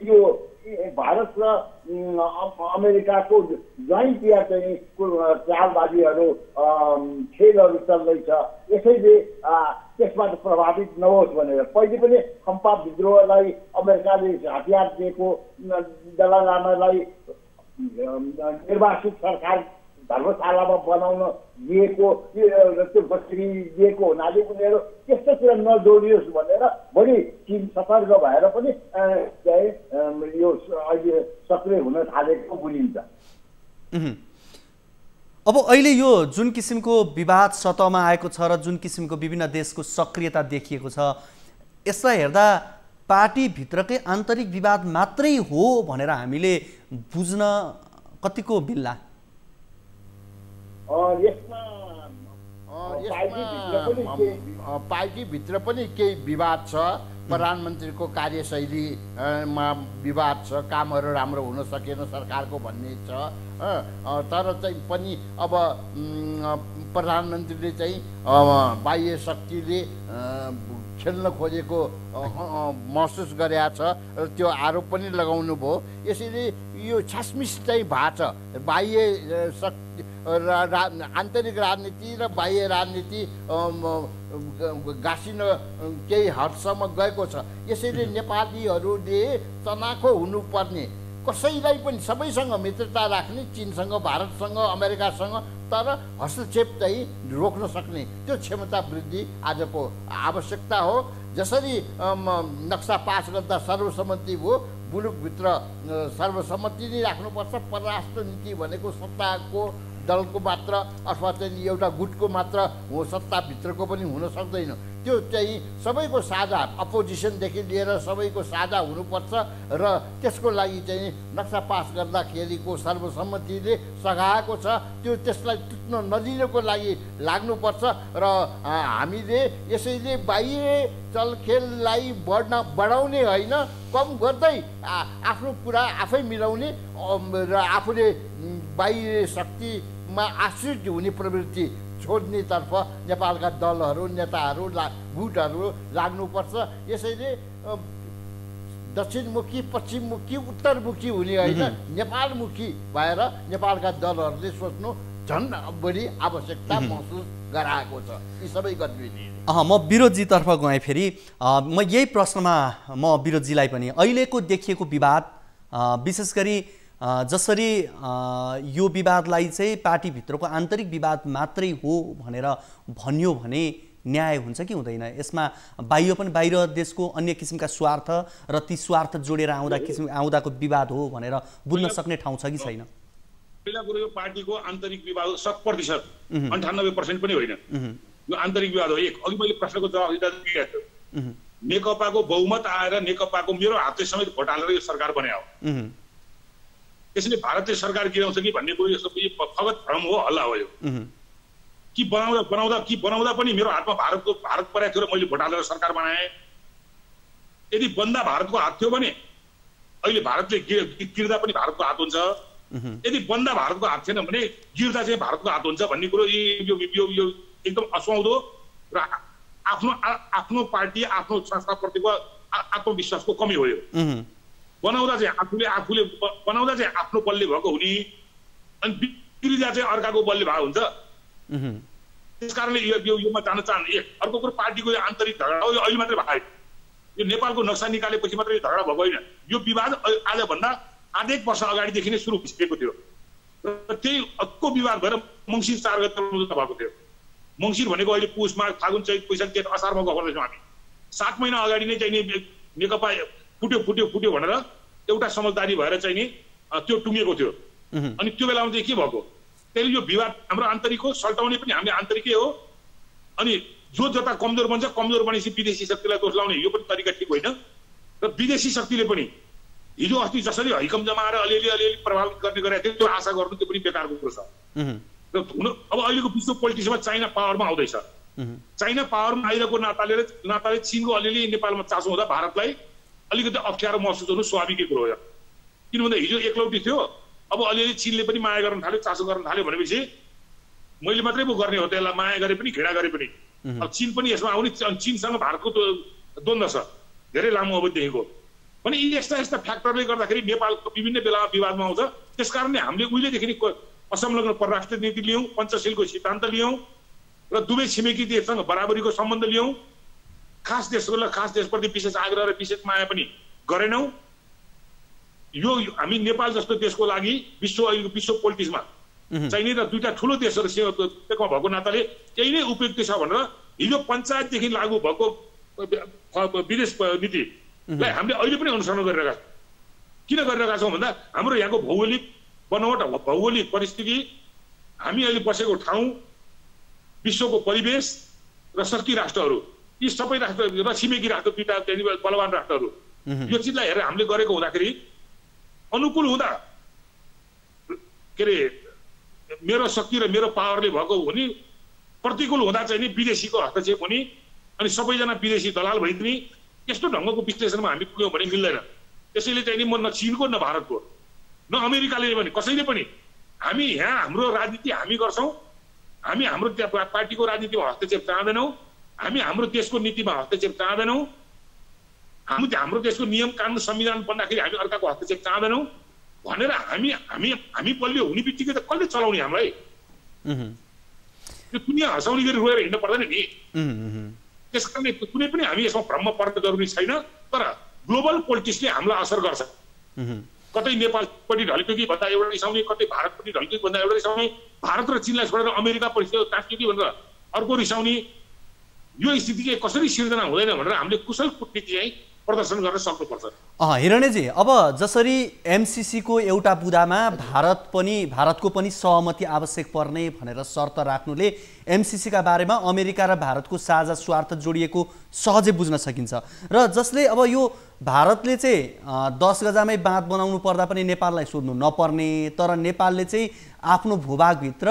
यो भारत र अमेरिकाको ज्वाइन्ट या चाहिँ चालबाजीहरू खेलहरू चल्दैछ। यसैले त्यसबाट प्रभावित नहोस् भनेर पहिले पनि खम्पा विद्रोहलाई अमेरिकाले हतियार दिएको, दलाल लामालाई निर्वासित सरकार धर्मशालामा बनाउन दिएको, त्यो बस्ती दिएको हुनाले उनीहरू त्यस्तोतिर नजोडियोस् भनेर बढी चिन सतर्क भएर पनि यो अहिले सक्रिय हुन थालेको बुझिन्छ। अब अहिले यो जुन किसिमको विवाद सतहमा आएको छ र जुन किसिमको विभिन्न देशको सक्रियता देखिएको छ, यसलाई हेर्दा पार्टीभित्रकै आन्तरिक विवाद मात्रै हो भनेर हामीले बुझ्न कतिको बिल्ला? पार्टीभित्र पनि केही विवाद छ। प्रधानमन्त्रीको कार्यशैलीमा विवाद छ, कामहरू राम्रो हुन सकेन सरकारको भन्ने छ। तर चाहिँ पनि अब प्रधानमन्त्रीले चाहिँ बाह्य शक्तिले खेल्न खोजेको महसुस गरेका छ र त्यो आरोप पनि लगाउनु भयो। यसैले यो छासमिस चाहिँ भएको छ। बाह्य शक्ति आन्तरिक राजनीति र बाह्य राजनीति गाँसिन केही हदसम्म गएको छ। यसैले नेपालीहरूले तनाखो हुनुपर्ने, कसैलाई पनि सबैसँग मित्रता राख्ने, चिनसँग, भारतसँग, अमेरिकासँग, तर हस्तक्षेप चाहिँ रोक्न सक्ने त्यो क्षमता वृद्धि आजको आवश्यकता हो। जसरी नक्सा पास गर्दा सर्वसम्मति भयो, मुलुकभित्र सर्वसम्मति नै राख्नुपर्छ। परराष्ट्र नीति भनेको सत्ताको दलको मात्र अथवा चाहिँ एउटा गुटको मात्र हो, सत्ताभित्रको पनि हुन सक्दैन। त्यो चाहिँ सबैको साझा, अपोजिसनदेखि लिएर सबैको साझा हुनुपर्छ र त्यसको लागि चाहिँ नक्सा पास गर्दाखेरिको सर्वसम्मतिले सघाएको छ, त्यो त्यसलाई टुट्न नदिनको लागि लाग्नुपर्छ। र हामीले यसैले बाह्य चलखेललाई बढाउने होइन, कम गर्दै आफ्नो कुरा आफै मिलाउने र आफूले बाह्य शक्तिमा आश्रित हुने प्रवृत्ति छोड्नेतर्फ नेपालका दलहरू, नेताहरू, गुटहरू लाग्नुपर्छ। यसैले दक्षिणमुखी, पश्चिममुखी, उत्तरमुखी हुने होइन, नेपालमुखी भएर नेपालका दलहरूले सोच्नु झन् बढी आवश्यकता महसुस गराएको छ यी सबै गतिविधि। म विरोधजीतर्फ गएँ फेरि। म यही प्रश्नमा म विरोधजीलाई पनि अहिलेको देखिएको विवाद, विशेष गरी जसरी यो विवादलाई चाहिँ पार्टीभित्रको आन्तरिक विवाद मात्रै हो भनेर भनियो भने न्याय हुन्छ कि हुँदैन? यसमा बाहिर पनि बाहिर देशको अन्य किसिमका स्वार्थ र ती स्वार्थ जोडेर आउँदाको विवाद हो भनेर बुझ्न सक्ने ठाउँ छ कि छैन? पहिला कुरो यो पार्टीको आन्तरिक विवाद 100%, 98% पनि होइन, यो आन्तरिक विवाद हो। एक अघि मैले प्रश्नको जवाब दिँदा दिएको थियो, नेकपाको बहुमत आएर नेकपाको मेरो हातले समेत भोट हालेर यो सरकार बनायो। त्यसले भारतीय सरकार गिराउँछ कि भन्ने कुरो यस्तो फगत भ्रम हो, हल्ला हो। यो कि बनाउँदा पनि मेरो हातमा भारत परेको थियो र मैले भोट हालेर सरकार बनाएँ। यदि बन्दा भारतको हात थियो भने अहिले भारतले गिर्दा पनि भारतको हात हुन्छ। यदि बन्दा भारतको हात थिएन भने गिर्दा चाहिँ भारतको हात हुन्छ भन्ने कुरो यो एकदम असुहाउँदो र आफ्नो पार्टी, आफ्नो संस्थाप्रतिको आत्मविश्वासको कमी हो। यो बनाउँदा चाहिँ आफूले बनाउँदा चाहिँ आफ्नो बलले भएको हुने, अनि बिग्रिँदा चाहिँ अर्काको बलले भएको हुन्छ। त्यस कारणले यो म जान्न चाहन्न। एक अर्को कुरो पार्टीको यो आन्तरिक झगडा हो, यो अहिले मात्रै भएको, यो नेपालको नक्सा निकालेपछि मात्रै झगडा भएको होइन। यो विवाद आजभन्दा आधा एक वर्ष अगाडिदेखि नै सुरु भइसकेको थियो र त्यही अर्को विवाद भएर मङ्सिर 4 गते भएको थियो। मङ्सिर भनेको अहिले पुष, माघ, फागुन, चैत, वैशाख, जेठ, असारमा गर्दैछौँ हामी। 7 महिना अगाडि नै चाहिँ नेकपा फुट्यो भनेर एउटा समझदारी भएर चाहिँ नि त्यो टुङ्गेको थियो। अनि त्यो बेलामा चाहिँ के भएको, त्यसले यो विवाद हाम्रो आन्तरिक हो, सल्टाउने पनि हामीले आन्तरिकै हो। अनि जो जता कमजोर बन्छ, कमजोर बनेपछि विदेशी शक्तिलाई दोष लाउने यो पनि तरिका ठिक होइन। र विदेशी शक्तिले पनि हिजो अस्ति जसरी हैकम जमाएर अलिअलि प्रभावित गर्ने गरेको थियो, त्यो आशा गर्नु त्यो पनि बेकारको कुरो छ। र अब अहिलेको विश्व पोलिटिक्समा चाइना पावरमा आउँदैछ। चाइना पावरमा आइरहेको नाताले चिनको अलिअलि नेपालमा चासो हुँदा भारतलाई अलिकति अप्ठ्यारो महसुस हुनु स्वाभाविकै कुरो हो। किन भन्दा हिजो एकलौटी थियो, अब अलिअलि चिनले पनि माया गर्न थाल्यो, चासो गर्न थाल्यो भनेपछि मैले मात्रै पो गर्ने हो, त्यसलाई माया गरे पनि घृणा गरे पनि अब चिन पनि यसमा आउने। चिनसँग भारतको द्वन्द्व छ धेरै लामो अवधिदेखिको। भने यी यस्ता फ्याक्टरले गर्दाखेरि नेपालको विभिन्न बेलामा विवादमा आउँछ। त्यसकारणले हामीले उहिलेदेखि नै असंलग्न परराष्ट्र नीति लियौँ, पञ्चशीलको सिद्धान्त लियौँ र दुवै छिमेकी देशसँग बराबरीको सम्बन्ध लियौँ। खास देशहरूलाई खास देशप्रति विशेष आग्रह र विशेष माया पनि गरेनौँ। यो हामी नेपाल जस्तो देशको लागि अहिलेको विश्व पोलिटिक्समा चाहिने र दुईटा ठुलो देशहरू भएको नाताले त्यही नै उपयुक्त छ भनेर हिजो पञ्चायतदेखि लागू भएको विदेश नीतिलाई हामीले अहिले पनि अनुसरण गरिरहेका छौँ। किन गरिरहेका छौँ भन्दा हाम्रो यहाँको भौगोलिक बनोट, भौगोलिक परिस्थिति, हामी अहिले बसेको ठाउँ, विश्वको परिवेश र शक्ति राष्ट्रहरू, यी सबै राष्ट्र र छिमेकी राष्ट्र दुईटा बलवान राष्ट्रहरू, यो चिजलाई हेरेर हामीले गरेको हुँदाखेरि अनुकूल हुँदा के अरे मेरो शक्ति र मेरो पावरले भएको हुने, प्रतिकूल हुँदा चाहिँ नि विदेशीको हस्तक्षेप हुने अनि सबैजना विदेशी दलाल भइदिने, यस्तो ढङ्गको विश्लेषणमा हामी पुग्यौँ भने मिल्दैन। त्यसैले चाहिँ नि म न चीनको न भारतको न अमेरिकाले पनि कसैले पनि हामी यहाँ हाम्रो राजनीति हामी गर्छौँ, हामी हाम्रो पार्टीको राजनीतिमा हस्तक्षेप चाहँदैनौँ, हामी हाम्रो देशको नीतिमा हस्तक्षेप चाहँदैनौँ, हाम्रो देशको नियम कानुन संविधान बन्दाखेरि हामी अर्काको हस्तक्षेप चाहँदैनौँ भनेर हामी बलियो हुने बित्तिकै त कसले चलाउने हामीलाई? यो दुनियाँ हँसाउने गरी रोएर हिँड्नु पर्दैन नि। त्यसकारणले कुनै पनि हामी यसमा भ्रममा पर्न जरुरी छैन। तर ग्लोबल पोलिटिक्सले हामीलाई असर गर्छ। कतै नेपालपट्टि ढल्क्यो कि भन्दा एउटा रिसाउने, कतै भारतपट्टि ढल्क्यो भन्दा एउटा रिसाउने, भारत र चीनलाई छोडेर अमेरिकापट्टि टाँच्यो कि भनेर अर्को रिसाउने, यो स्थिति चाहिँ कसरी सिर्जना हुँदैन भनेर हामीले कुशल कूटनीति चाहिँ प्रदर्शन गर्न सक्नुपर्छ। हिरणेजी, अब जसरी एमसीसीको एउटा बुदामा भारतको पनि सहमति आवश्यक पर्ने भनेर शर्त राख्नुले एमसीसीका बारेमा अमेरिका र भारतको साझा स्वार्थ जोडिएको सहजै बुझ्न सकिन्छ र जसले अब यो भारतले चाहिँ 10 गजामै बाँध बनाउनु पर्दा पनि नेपाललाई सोध्नु नपर्ने, तर नेपालले चाहिँ आफ्नो भूभागभित्र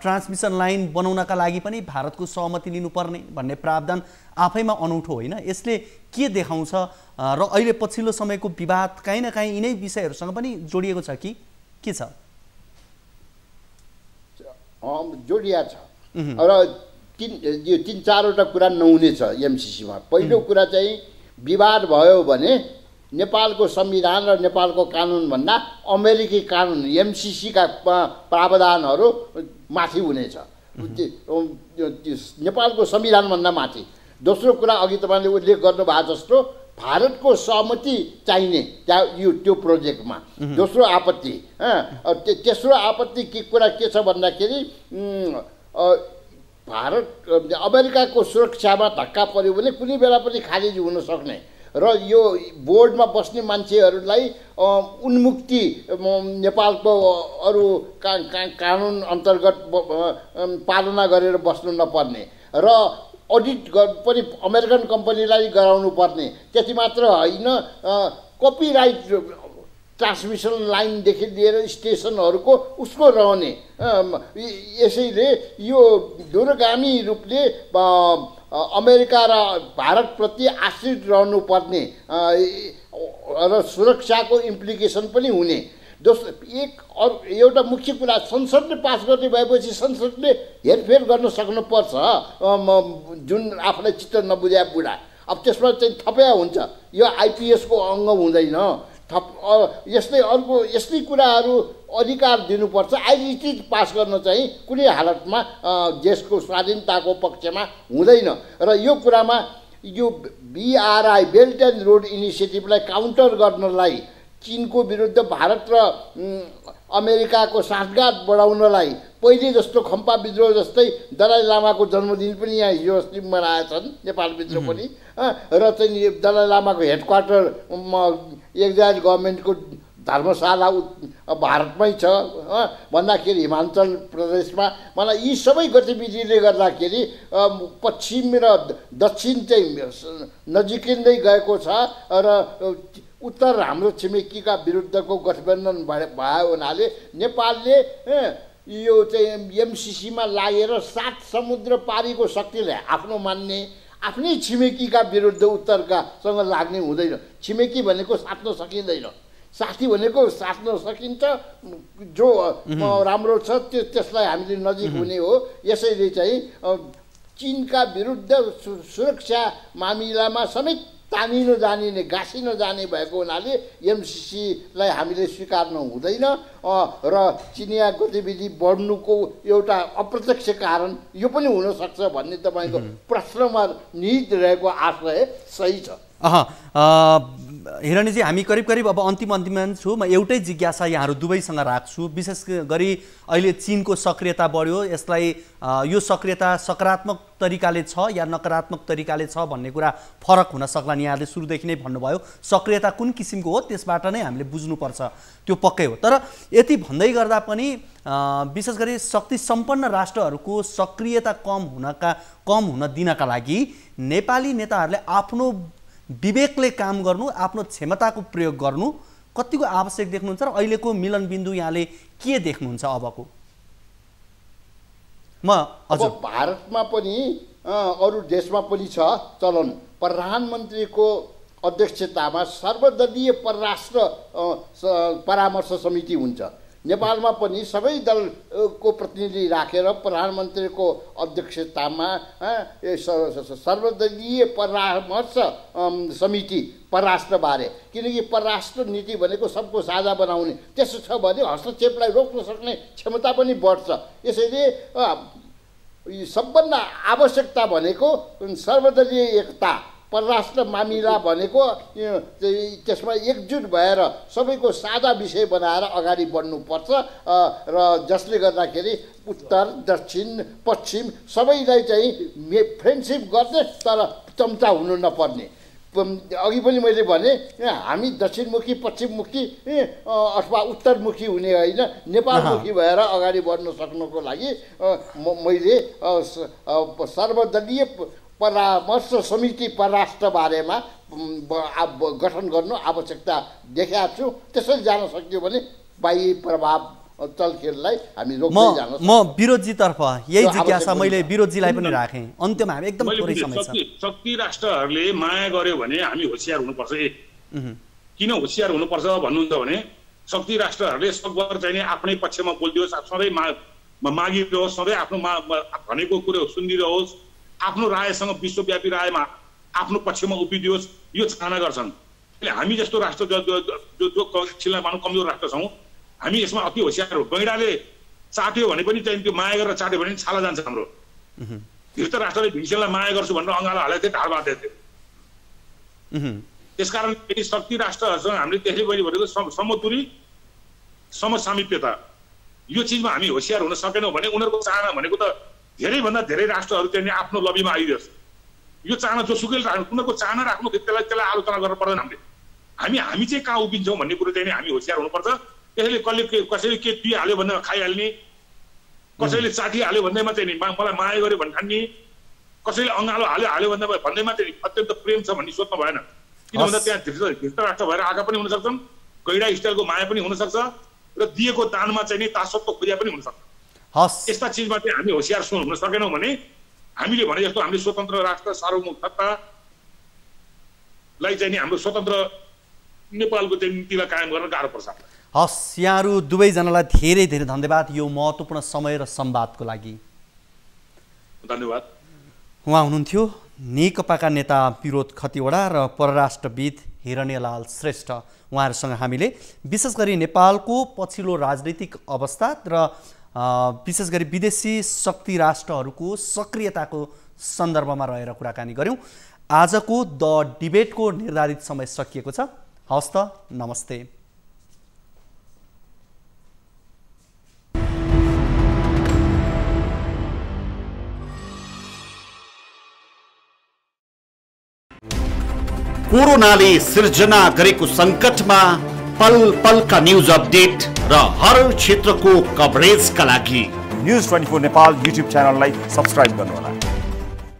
ट्रान्समिसन लाइन बनाउनका लागि पनि भारतको सहमति लिनुपर्ने भन्ने प्रावधान आफैमा अनौठो होइन? यसले के देखाउँछ र अहिले पछिल्लो समयको विवाद काहीँ न काहीँ यिनै विषयहरूसँग पनि जोडिएको छ कि के छ? जोडिया छ र तीन चारवटा कुरा नहुने छ एमसीसीमा। पहिलो कुरा चाहिँ विवाद भयो भने नेपालको संविधान र नेपालको कानुनभन्दा अमेरिकी कानुन एमसीसीका प्रावधानहरू माथि हुनेछ, नेपालको संविधानभन्दा माथि। दोस्रो कुरा, अघि तपाईँले उल्लेख गर्नुभएको जस्तो भारतको सहमति चाहिने त्यो प्रोजेक्टमा। दोस्रो आपत्ति, तेस्रो आपत्ति के कुरा के छ भन्दाखेरि भारत अमेरिकाको सुरक्षामा धक्का पर्यो भने कुनै बेला पनि खारिज हुन सक्ने र यो बोर्डमा बस्ने मान्छेहरूलाई उन्मुक्ति नेपालको अरू कानुन अन्तर्गत पालना गरेर बस्नु नपर्ने र अडिट पनि अमेरिकन कम्पनीलाई गराउनु पर्ने। त्यति मात्र होइन, कपिराइट ट्रान्समिसन लाइनदेखि लिएर स्टेसनहरूको उसको रहने। यसैले यो दूरगामी रूपले अमेरिका र भारतप्रति आश्रित रहनुपर्ने र सुरक्षाको इम्प्लिकेसन पनि हुने। एउटा मुख्य कुरा, संसदले पास गर्ने भएपछि संसदले हेरफेर गर्न सक्नुपर्छ जुन आफूलाई चित्त नबुझ्या बुढा। अब त्यसमा चाहिँ थप्या हुन्छ, यो आइपिएसको अङ्ग हुँदैन। यस्तै कुराहरू अधिकार दिनुपर्छ। आइडिटी पास गर्न चाहिँ कुनै हालतमा देशको स्वाधीनताको पक्षमा हुँदैन र यो कुरामा यो BRI बेल्ट एन्ड रोड इनिसिएटिभलाई काउन्टर गर्नलाई, चीनको विरुद्ध भारत र अमेरिकाको साँठगाँठ बढाउनलाई पहिले जस्तो खम्पा विद्रोह जस्तै दलाई लामाको जन्मदिन पनि यहाँ हिजो अस्ति मनाएछन् नेपालभित्र पनि र चाहिँ दलाई लामाको हेडक्वार्टर एक्जाइल गभर्मेन्टको धर्मशाला भारतमै छ भन्दाखेरि हिमाचल प्रदेशमा। मलाई यी सबै गतिविधिले गर्दाखेरि पश्चिम र दक्षिण चाहिँ नजिकिँदै गएको छ र उत्तर हाम्रो छिमेकीका विरुद्धको गठबन्धन भयो हुनाले नेपालले यो चाहिँ एमसीसीमा लागेर 7 समुद्र पारीको शक्तिलाई आफ्नो मान्ने, आफ्नै छिमेकीका विरुद्ध उत्तरकासँग लाग्ने हुँदैन। छिमेकी भनेको साट्न सकिँदैन, साथी भनेको साट्न सकिन्छ। जो राम्रो छ त्यसलाई हामीले नजिक हुने हो। यसैले चाहिँ चीनका विरुद्ध सुरक्षा मामिलामा समेत तानिन जानिने गाँसिन जाने भएको हुनाले एमसिसीलाई हामीले स्वीकार्नु हुँदैन र चिनिया गतिविधि बढ्नुको एउटा अप्रत्यक्ष कारण यो पनि हुनसक्छ भन्ने तपाईँको प्रश्नमा निहित रहेको आशय सही छ। हिरणीजी, हामी करिब अब अन्तिममा छु। म एउटै जिज्ञासा यहाँहरू दुवैसँग राख्छु। विशेष गरी अहिले चीनको सक्रियता बढ्यो, यसलाई यो सक्रियता सकारात्मक तरिकाले छ या नकारात्मक तरिकाले छ भन्ने कुरा फरक हुन सक्ला। यहाँले सुरुदेखि नै भन्नुभयो सक्रियता कुन किसिमको हो त्यसबाट नै हामीले बुझ्नुपर्छ, त्यो पक्कै हो। तर यति भन्दै गर्दा पनि विशेष गरी शक्ति सम्पन्न राष्ट्रहरूको सक्रियता कम हुन दिनका लागि नेपाली नेताहरूले आफ्नो विवेकले काम गर्नु, आफ्नो क्षमताको प्रयोग गर्नु कतिको आवश्यक देख्नुहुन्छ र अहिलेको मिलनबिन्दु यहाँले के देख्नुहुन्छ अबको? अब भारतमा पनि अरू देशमा पनि छ चलन, प्रधानमन्त्रीको अध्यक्षतामा सर्वदलीय परराष्ट्र परामर्श समिति हुन्छ। नेपालमा पनि सबै दलको प्रतिनिधि राखेर प्रधानमन्त्रीको अध्यक्षतामा सर्वदलीय परामर्श समिति परराष्ट्रबारे, किनकि परराष्ट्र नीति भनेको सबको साझा बनाउने, त्यसो छ भने हस्तक्षेपलाई रोक्न सक्ने क्षमता पनि बढ्छ। यसैले सबभन्दा आवश्यकता भनेको सर्वदलीय एकता, परराष्ट्र मामिला भनेको त्यसमा एकजुट भएर सबैको साझा विषय बनाएर अगाडि बढ्नुपर्छ र जसले गर्दाखेरि उत्तर दक्षिण पश्चिम सबैलाई चाहिँ फ्रेन्डसिप गर्ने तर चम्चा हुनु नपर्ने। अघि पनि मैले भने हामी दक्षिणमुखी पश्चिममुखी अथवा उत्तरमुखी हुने होइन, नेपालमुखी भएर अगाडि बढ्न सक्नुको लागि मैले सर्वदलीय परामर्श समिति परराष्ट्र बारेमा गठन गर्नु आवश्यकता देखाएको छु। त्यसरी जान सक्यो भने बाह्य प्रभाव चलखेललाई हामी रोक्दै जान सक्छौँ। म विरोधजीतर्फ यही जिज्ञासा मैले विरोधजीलाई पनि राखेँ। अन्त्यमा हामी एकदम थोरै समय छ। शक्ति राष्ट्रहरूले माया गर्यो भने हामी होसियार हुनुपर्छ। किन होसियार हुनुपर्छ भन्नुहुन्छ भने शक्ति राष्ट्रहरूले सकभर चाहिँ आफ्नै पक्षमा बोलिदियोस्, सधैँ मागिरहोस्, सधैँ आफ्नो भनेको कुरो सुनिदिनुहोस्, आफ्नो रायसँग विश्वव्यापी रायमा आफ्नो पक्षमा उभिदियोस्, यो चाहना गर्छन्। हामी जस्तो राष्ट्र जो छिल्ला मानौँ कमजोर राष्ट्र छौँ, हामी यसमा अति होसियार हो। गैँडाले चाट्यो भने पनि चाहिँ त्यो माया गरेर चाट्यो भने छाला जान्छ हाम्रो। धृतराष्ट्रले भीमसेनलाई माया गर्छु भनेर अँगालो हालेको थियो, ढाड बाँधेको थियो। त्यसकारण शक्ति राष्ट्रहरूसँग हामीले त्यसले पहिले भनेको समदूरी समसामिप्यता, यो चिजमा हामी होसियार हुन सकेनौँ भने उनीहरूको चाहना भनेको त धेरैभन्दा धेरै राष्ट्रहरू चाहिँ आफ्नो लबीमा आइदियोस्। यो चाहना जोसुकैले राख्नु, उनीहरूको चाहना राख्नु त्यसलाई आलोचना गर्नु पर्दैन। हामी चाहिँ कहाँ उभिन्छौँ भन्ने कुरो चाहिँ हामी होसियार हुनुपर्छ। त्यसैले कसैले के पिइहाल्यो भन्दा खाइहाल्ने, कसैले चाटिहाल्यो भन्दैमा चाहिँ मलाई माया गर्यो भन्ने ठान्ने, कसैले अँगालो हाल्यो भन्दैमा चाहिँ अत्यन्त प्रेम छ भन्ने सोच्नु भएन। किन भन्दा त्यहाँ धृतराष्ट्र भएर आएका पनि हुन सक्छन्, गैँडा स्टाइलको माया पनि हुनसक्छ र दिएको दानमा चाहिँ नि दासत्व खोजिया पनि हुनसक्छ। यस्ता चिजमा चाहिँ हामी होसियार हुन सकेनौँ भने हामीले भने जस्तो हामीले स्वतन्त्र राष्ट्र सार्वभौमत्वलाई चाहिँ नि हाम्रो स्वतन्त्र नेपालको चाहिँ नीतिलाई कायम गर्न गाह्रो पर्छ। हस्, यहाँहरू दुवैजनालाई धेरै धेरै धन्यवाद यो महत्त्वपूर्ण समय र संवादको लागि। धन्यवाद। उहाँ हुनुहुन्थ्यो नेकपाका नेता विरोध खतिवडा र परराष्ट्रविद हिरण्यलाल श्रेष्ठ। उहाँहरूसँग हामीले विशेष गरी नेपालको पछिल्लो राजनीतिक अवस्था र विशेष गरी विदेशी शक्ति राष्ट्रहरूको सक्रियताको सन्दर्भमा रहेर कुराकानी गऱ्यौँ। आजको द डिबेटको निर्धारित समय सकिएको छ। हवस् त, नमस्ते। कोरोनाले सिर्जना गरेको सङ्कटमा पल पलका न्युज अपडेट र हर क्षेत्रको कभरेजका लागि न्युज 24 नेपाल युट्युब च्यानललाई सब्स्क्राइब गर्नुहोला।